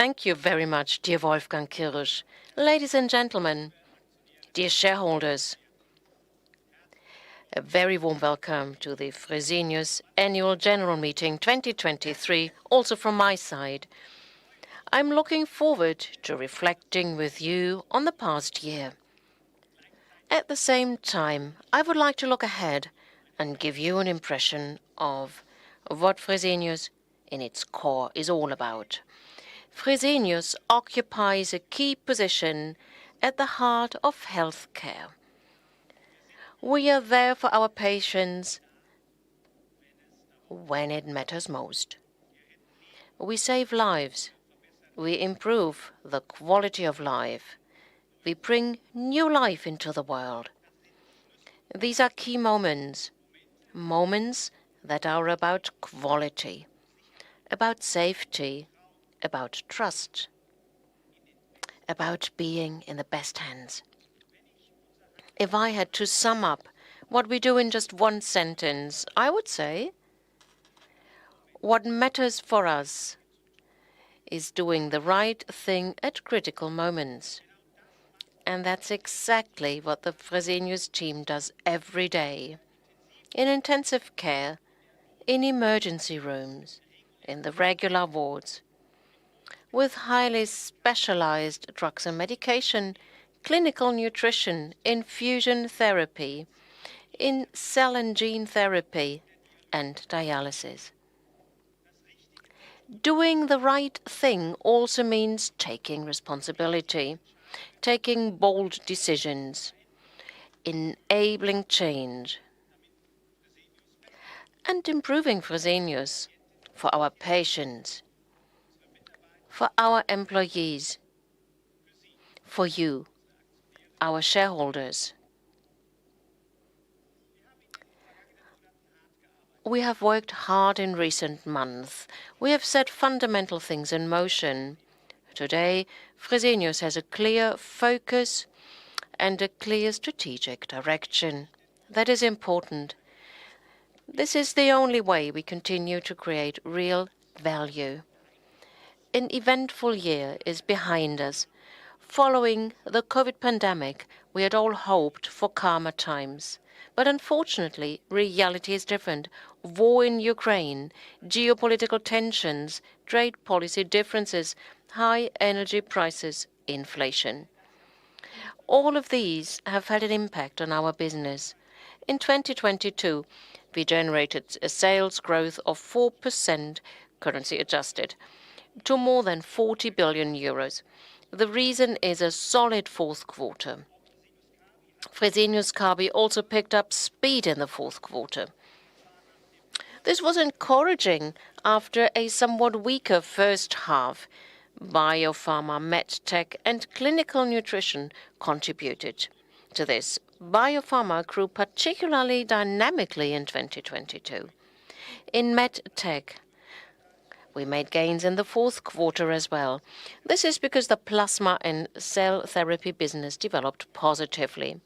Thank you very much, dear Wolfgang Kirsch. Ladies and gentlemen, dear shareholders, a very warm welcome to the Fresenius Annual General Meeting 2023, also from my side. I'm looking forward to reflecting with you on the past year. At the same time, I would like to look ahead and give you an impression of what Fresenius in its core is all about. Fresenius occupies a key position at the heart of healthcare. We are there for our patients when it matters most. We save lives. We improve the quality of life. We bring new life into the world. These are key moments, moments that are about quality, about safety, about trust, about being in the best hands. If I had to sum up what we do in just one sentence, I would say what matters for us is doing the right thing at critical moments. And that's exactly what the Fresenius team does every day. In intensive care, in emergency rooms, in the regular wards, with highly specialized drugs and medication, clinical nutrition, infusion therapy, in cell and gene therapy, and dialysis. Doing the right thing also means taking responsibility, taking bold decisions, enabling change, and improving Fresenius for our patients, for our employees, for you, our shareholders. We have worked hard in recent months. We have set fundamental things in motion. Today, Fresenius has a clear focus and a clear strategic direction. That is important. This is the only way we continue to create real value. An eventful year is behind us. Following the COVID pandemic, we had all hoped for calmer times. But unfortunately, reality is different. War in Ukraine, geopolitical tensions, trade policy differences, high energy prices, inflation. All of these have had an impact on our business. In 2022, we generated a sales growth of 4%, currency adjusted, to more than 40 billion euros. The reason is a solid fourth quarter. Fresenius Kabi also picked up speed in the fourth quarter. This was encouraging after a somewhat weaker first half. Biopharma, medtech, and clinical nutrition contributed to this. Biopharma grew particularly dynamically in 2022. In medtech, we made gains in the fourth quarter as well. This is because the plasma and cell therapy business developed positively.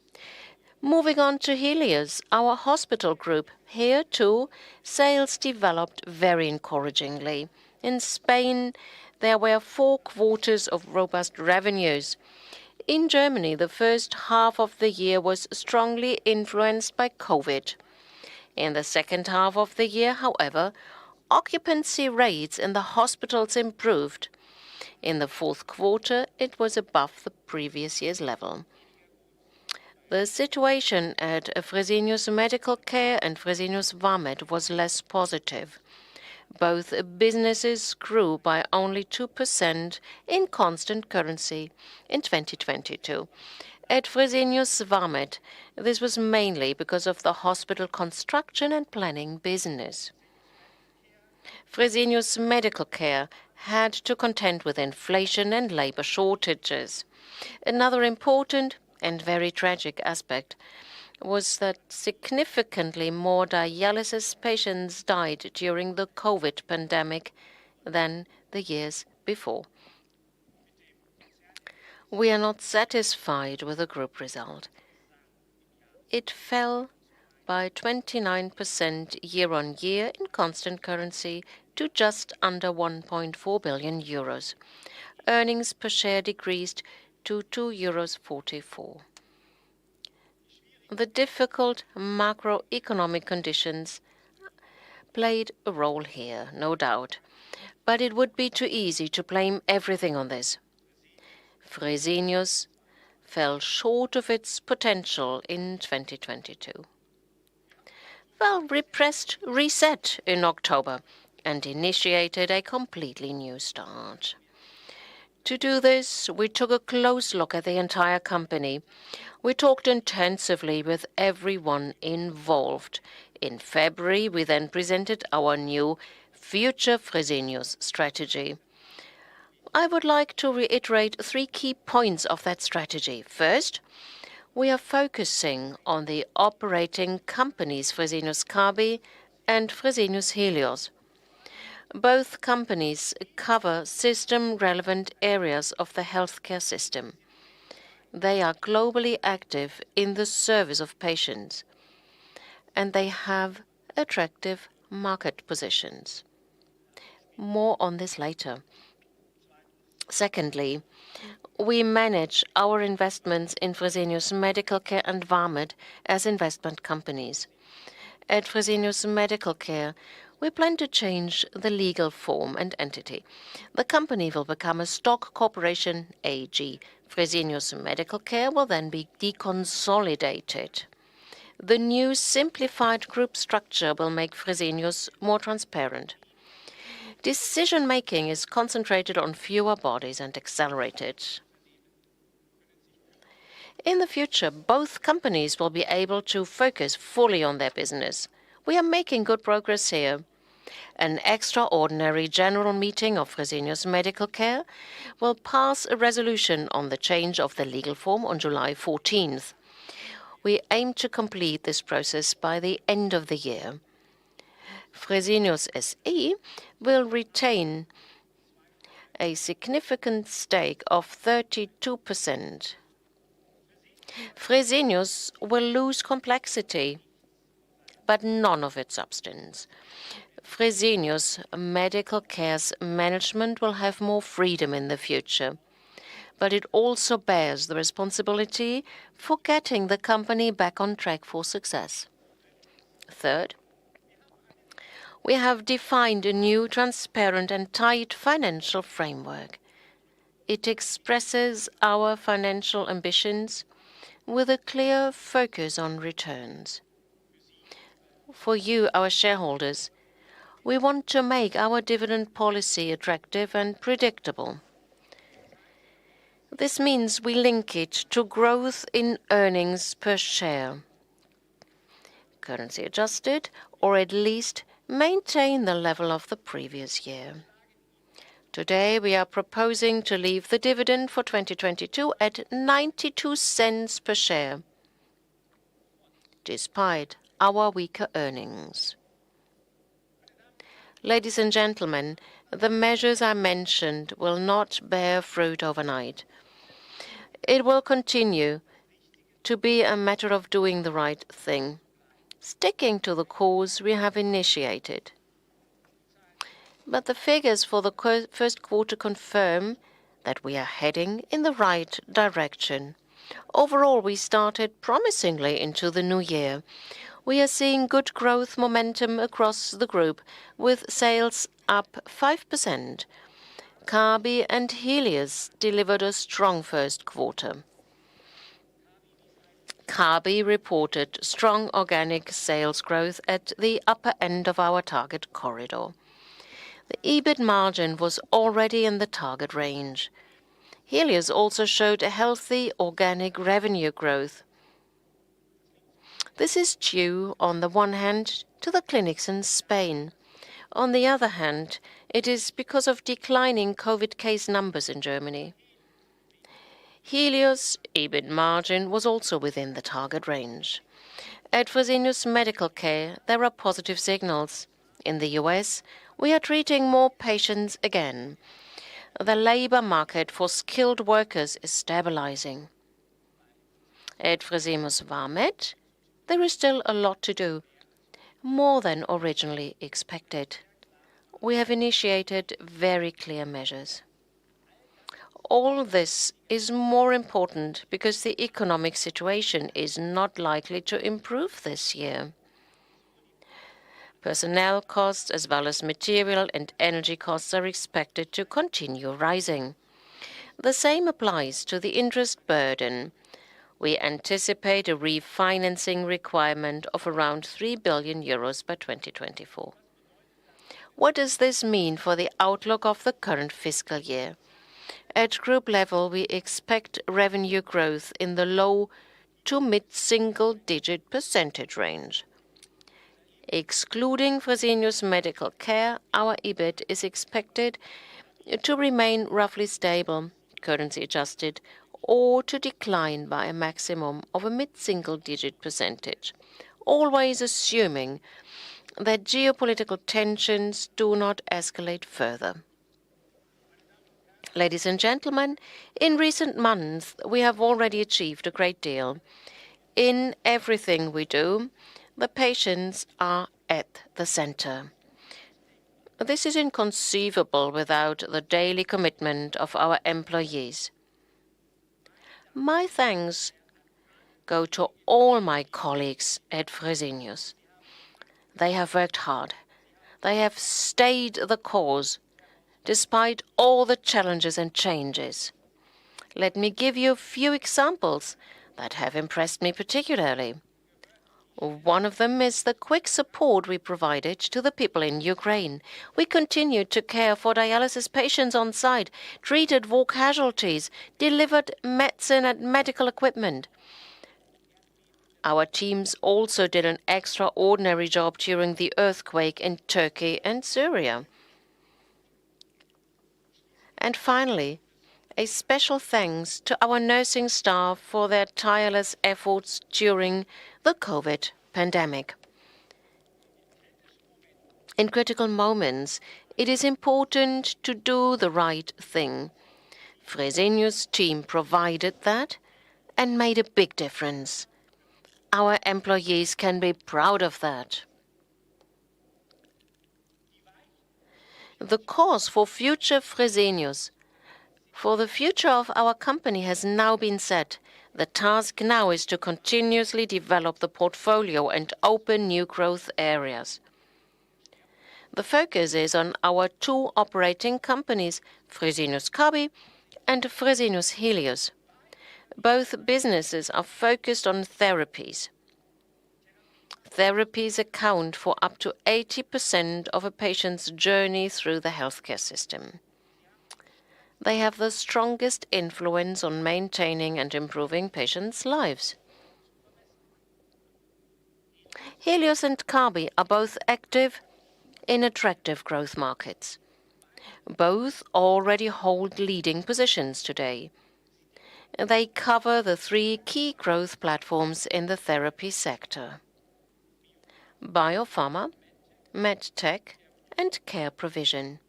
Moving on to Helios, our hospital group. Here, too, sales developed very encouragingly. In Spain, there were 4 quarters of robust revenues. In Germany, the first half of the year was strongly influenced by COVID. In the second half of the year, however, occupancy rates in the hospitals improved. In the fourth quarter, it was above the previous year's level. The situation at Fresenius Medical Care and Fresenius Vamed was less positive. Both businesses grew by only 2% in constant currency in 2022. At Fresenius Vamed, this was mainly because of the hospital construction and planning business. Fresenius Medical Care had to contend with inflation and labor shortages. Another important and very tragic aspect was that significantly more dialysis patients died during the COVID pandemic than the years before. We are not satisfied with the group result. It fell by 29% year-on-year in constant currency to just under 1.4 billion euros. Earnings per share decreased to 2.44 euros. The difficult macroeconomic conditions played a role here, no doubt, but it would be too easy to blame everything on this. Fresenius fell short of its potential in 2022. Well, repressed reset in October and initiated a completely new start. To do this, we took a close look at the entire company. We talked intensively with everyone involved. In February, we then presented our new Future Fresenius strategy. I would like to reiterate 3 key points of that strategy. First, we are focusing on the operating companies Fresenius Kabi and Fresenius Helios. Both companies cover system-relevant areas of the healthcare system. They are globally active in the service of patients, and they have attractive market positions. More on this later. Secondly, we manage our investments in Fresenius Medical Care and Vamed as investment companies. At Fresenius Medical Care, we plan to change the legal form and entity. The company will become a stock corporation AG. Fresenius Medical Care will then be deconsolidated. The new simplified group structure will make Fresenius more transparent. Decision-making is concentrated on fewer bodies and accelerated. In the future, both companies will be able to focus fully on their business. We are making good progress here. An extraordinary general meeting of Fresenius Medical Care will pass a resolution on the change of the legal form on July 14th. We aim to complete this process by the end of the year. Fresenius SE will retain a significant stake of 32%. Fresenius will lose complexity, but none of its substance. Fresenius Medical Care's management will have more freedom in the future, but it also bears the responsibility for getting the company back on track for success. Third, we have defined a new, transparent and tight financial framework. It expresses our financial ambitions with a clear focus on returns. For you, our shareholders, we want to make our dividend policy attractive and predictable. This means we link it to growth in earnings per share, currency adjusted, or at least maintain the level of the previous year. Today, we are proposing to leave the dividend for 2022 at 92 cents per share, despite our weaker earnings. Ladies and gentlemen, the measures I mentioned will not bear fruit overnight. It will continue to be a matter of doing the right thing, sticking to the course we have initiated. But the figures for the first quarter confirm that we are heading in the right direction. Overall, we started promisingly into the new year. We are seeing good growth momentum across the group, with sales up 5%. Kabi and Helios delivered a strong first quarter. Kabi reported strong organic sales growth at the upper end of our target corridor. The EBIT margin was already in the target range. Helios also showed a healthy organic revenue growth. This is due, on the one hand, to the clinics in Spain. On the other hand, it is because of declining COVID case numbers in Germany. Helios' EBIT margin was also within the target range. At Fresenius Medical Care, there are positive signals. In the US, we are treating more patients again. The labor market for skilled workers is stabilizing. At Fresenius Vamed, There is still a lot to do, more than originally expected. We have initiated very clear measures. All this is more important because the economic situation is not likely to improve this year. Personnel costs as well as material and energy costs are expected to continue rising. The same applies to the interest burden. We anticipate a refinancing requirement of around 3 billion euros by 2024. What does this mean for the outlook of the current fiscal year? At group level, we expect revenue growth in the low to mid-single-digit % range. Excluding Fresenius Medical Care, our EBIT is expected to remain roughly stable, currency adjusted, or to decline by a maximum of a mid-single-digit %, always assuming that geopolitical tensions do not escalate further. Ladies and gentlemen, in recent months, we have already achieved a great deal. In everything we do, the patients are at the center. This is inconceivable without the daily commitment of our employees. My thanks go to all my colleagues at Fresenius. They have worked hard. They have stayed the course despite all the challenges and changes. Let me give you a few examples that have impressed me particularly. One of them is the quick support we provided to the people in Ukraine. We continued to care for dialysis patients on site, treated war casualties, delivered medicine and medical equipment. Our teams also did an extraordinary job during the earthquake in Turkey and Syria. And finally, a special thanks to our nursing staff for their tireless efforts during the COVID pandemic. In critical moments, it is important to do the right thing. Fresenius team provided that and made a big difference. Our employees can be proud of that. The course for future Fresenius, for the future of our company, has now been set. The task now is to continuously develop the portfolio and open new growth areas. The focus is on our two operating companies, Fresenius Kabi and Fresenius Helios. Both businesses are focused on therapies. Therapies account for up to 80% of a patient's journey through the healthcare system. They have the strongest influence on maintaining and improving patients' lives. Helios and Kabi are both active in attractive growth markets. Both already hold leading positions today. They cover the three key growth platforms in the therapy sector: biopharma, medtech, and care provision.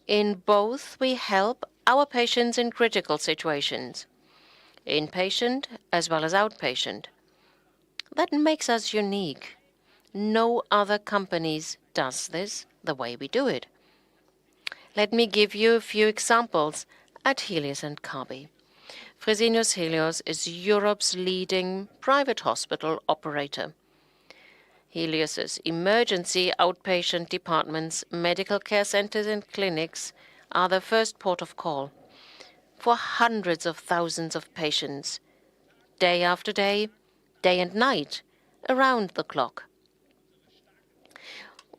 In both, we help our patients in critical situations, inpatient as well as outpatient. That makes us unique. No other companies does this the way we do it. Let me give you a few examples at Helios and Kabi. Fresenius Helios is Europe's leading private hospital operator. Helios's emergency outpatient departments, medical care centers and clinics are the first port of call for hundreds of thousands of patients, day after day, day and night, around the clock.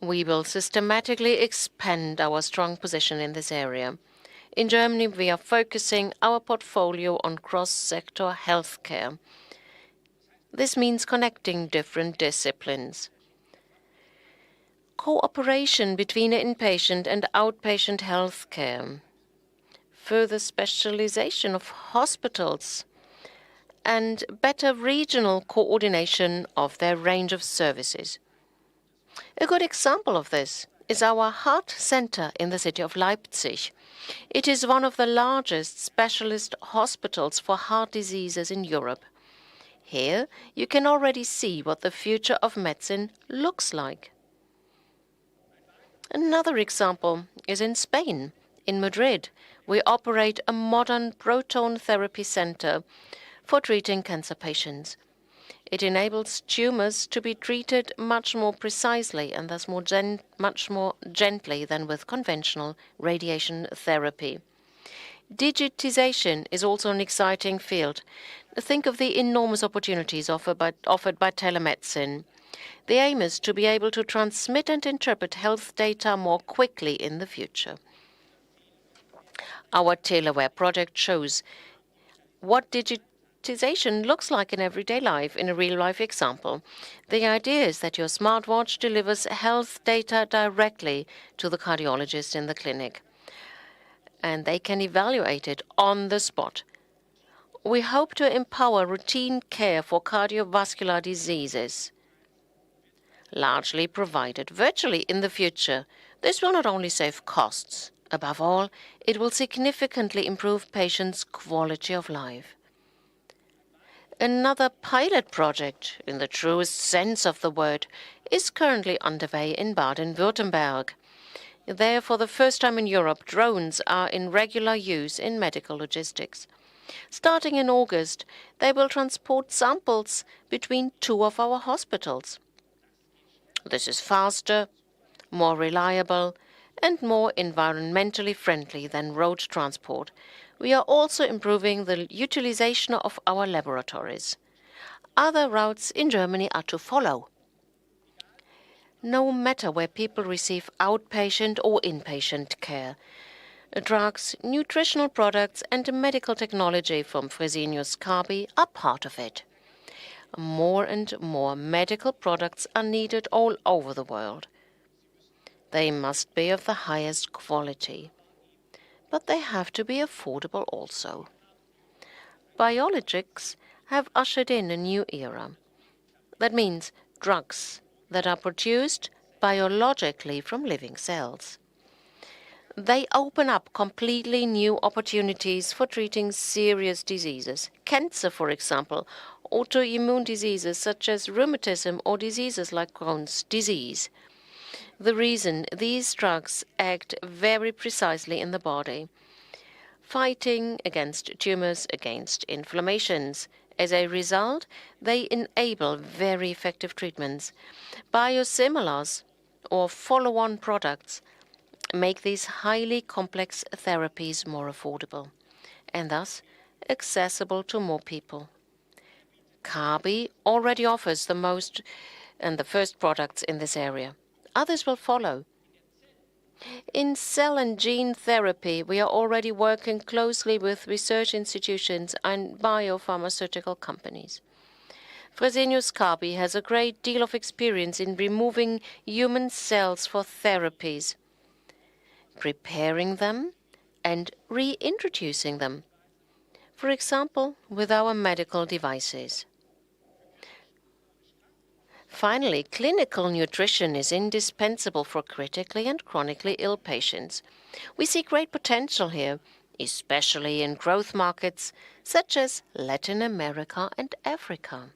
We will systematically expand our strong position in this area. In Germany, we are focusing our portfolio on cross-sector healthcare. This means connecting different disciplines. Cooperation between inpatient and outpatient healthcare, further specialization of hospitals, and better regional coordination of their range of services. A good example of this is our heart center in the city of Leipzig. It is one of the largest specialist hospitals for heart diseases in Europe. Here you can already see what the future of medicine looks like. Another example is in Spain. In Madrid, we operate a modern proton therapy center for treating cancer patients. It enables tumors to be treated much more precisely and thus much more gently than with conventional radiation therapy. Digitization is also an exciting field. Think of the enormous opportunities offered by telemedicine. The aim is to be able to transmit and interpret health data more quickly in the future. Our Teleware project shows what digitization looks like in everyday life in a real-life example. The idea is that your smartwatch delivers health data directly to the cardiologist in the clinic, and they can evaluate it on the spot. We hope to empower routine care for cardiovascular diseases, largely provided virtually in the future. This will not only save costs, above all, it will significantly improve patients' quality of life. Another pilot project, in the truest sense of the word, is currently underway in Baden-Württemberg. There, for the first time in Europe, drones are in regular use in medical logistics. Starting in August, they will transport samples between two of our hospitals. This is faster, more reliable, and more environmentally friendly than road transport. We are also improving the utilization of our laboratories. Other routes in Germany are to follow. No matter where people receive outpatient or inpatient care, drugs, nutritional products, and medical technology from Fresenius Kabi are part of it. More and more medical products are needed all over the world. They must be of the highest quality, but they have to be affordable also. Biologics have ushered in a new era. That means drugs that are produced biologically from living cells. They open up completely new opportunities for treating serious diseases. Cancer, for example, autoimmune diseases such as rheumatism or diseases like Crohn's disease. The reason these drugs act very precisely in the body, fighting against tumors, against inflammations. As a result, they enable very effective treatments. Biosimilars or follow-on products make these highly complex therapies more affordable and thus accessible to more people. Kabi already offers the most and the first products in this area. Others will follow. In cell and gene therapy, we are already working closely with research institutions and biopharmaceutical companies. Fresenius Kabi has a great deal of experience in removing human cells for therapies, preparing them and reintroducing them, for example, with our medical devices. Finally, clinical nutrition is indispensable for critically and chronically ill patients. We see great potential here, especially in growth markets such as Latin America and Africa.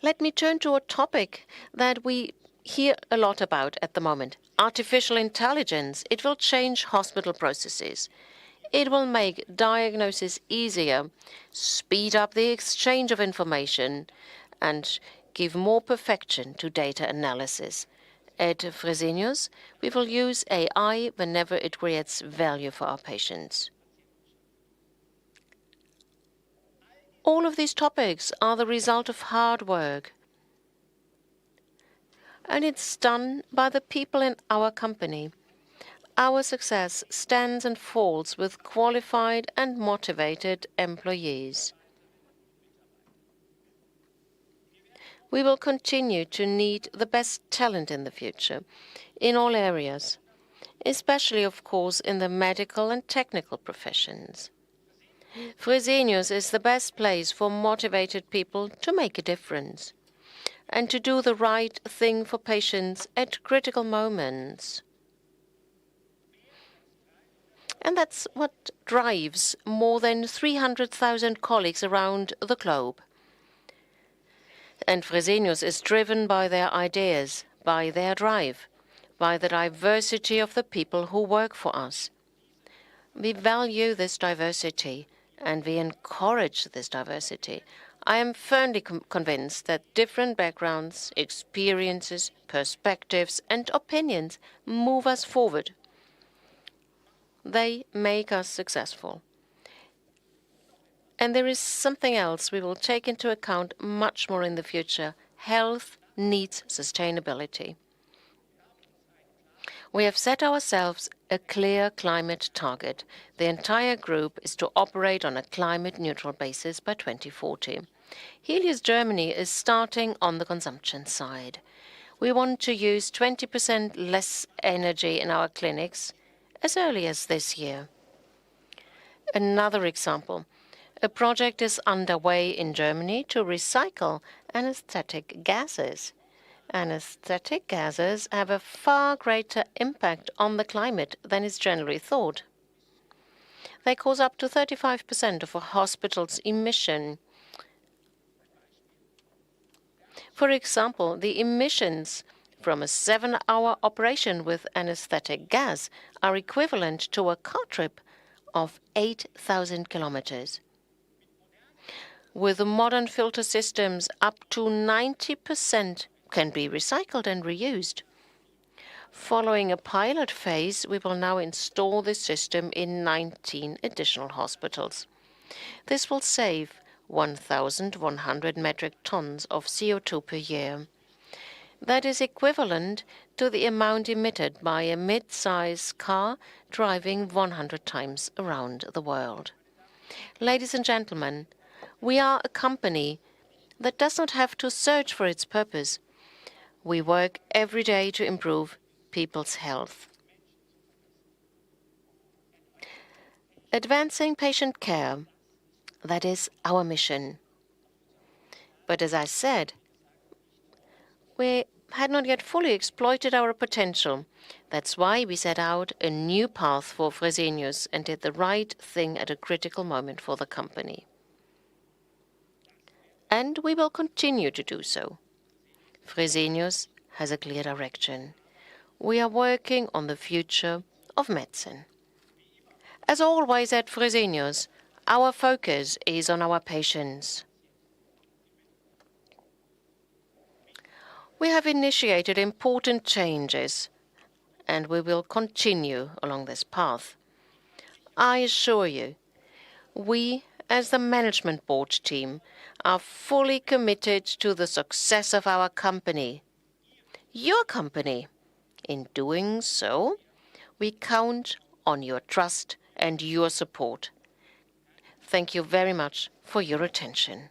Let me turn to a topic that we hear a lot about at the moment: artificial intelligence. It will change hospital processes. It will make diagnosis easier, speed up the exchange of information, and give more perfection to data analysis. At Fresenius, we will use AI whenever it creates value for our patients. All of these topics are the result of hard work, and it's done by the people in our company. Our success stands and falls with qualified and motivated employees. We will continue to need the best talent in the future, in all areas, especially, of course, in the medical and technical professions. Fresenius is the best place for motivated people to make a difference and to do the right thing for patients at critical moments. And that's what drives more than 300,000 colleagues around the globe. And Fresenius is driven by their ideas, by their drive, by the diversity of the people who work for us. We value this diversity and we encourage this diversity. I am firmly convinced that different backgrounds, experiences, perspectives, and opinions move us forward. They make us successful. And there is something else we will take into account much more in the future. Health needs sustainability. We have set ourselves a clear climate target. The entire group is to operate on a climate-neutral basis by 2040. Helios Germany is starting on the consumption side. We want to use 20% less energy in our clinics as early as this year. Another example. A project is underway in Germany to recycle anesthetic gases. Anesthetic gases have a far greater impact on the climate than is generally thought. They cause up to 35% of a hospital's emission. For example, the emissions from a 7-hour operation with anesthetic gas are equivalent to a car trip of 8,000 kilometers. With modern filter systems, up to 90% can be recycled and reused. Following a pilot phase, we will now install this system in 19 additional hospitals. This will save 1,100 metric tons of CO2 per year. That is equivalent to the amount emitted by a mid-size car driving 100 times around the world. Ladies and gentlemen, we are a company that does not have to search for its purpose. We work every day to improve people's health. Advancing patient care, that is our mission. But as I said, we had not yet fully exploited our potential. That's why we set out a new path for Fresenius and did the right thing at a critical moment for the company. And we will continue to do so. Fresenius has a clear direction. We are working on the future of medicine. As always at Fresenius, our focus is on our patients. We have initiated important changes, and we will continue along this path. I assure you, we, as the management board team, are fully committed to the success of our company, your company. In doing so, we count on your trust and your support. Thank you very much for your attention.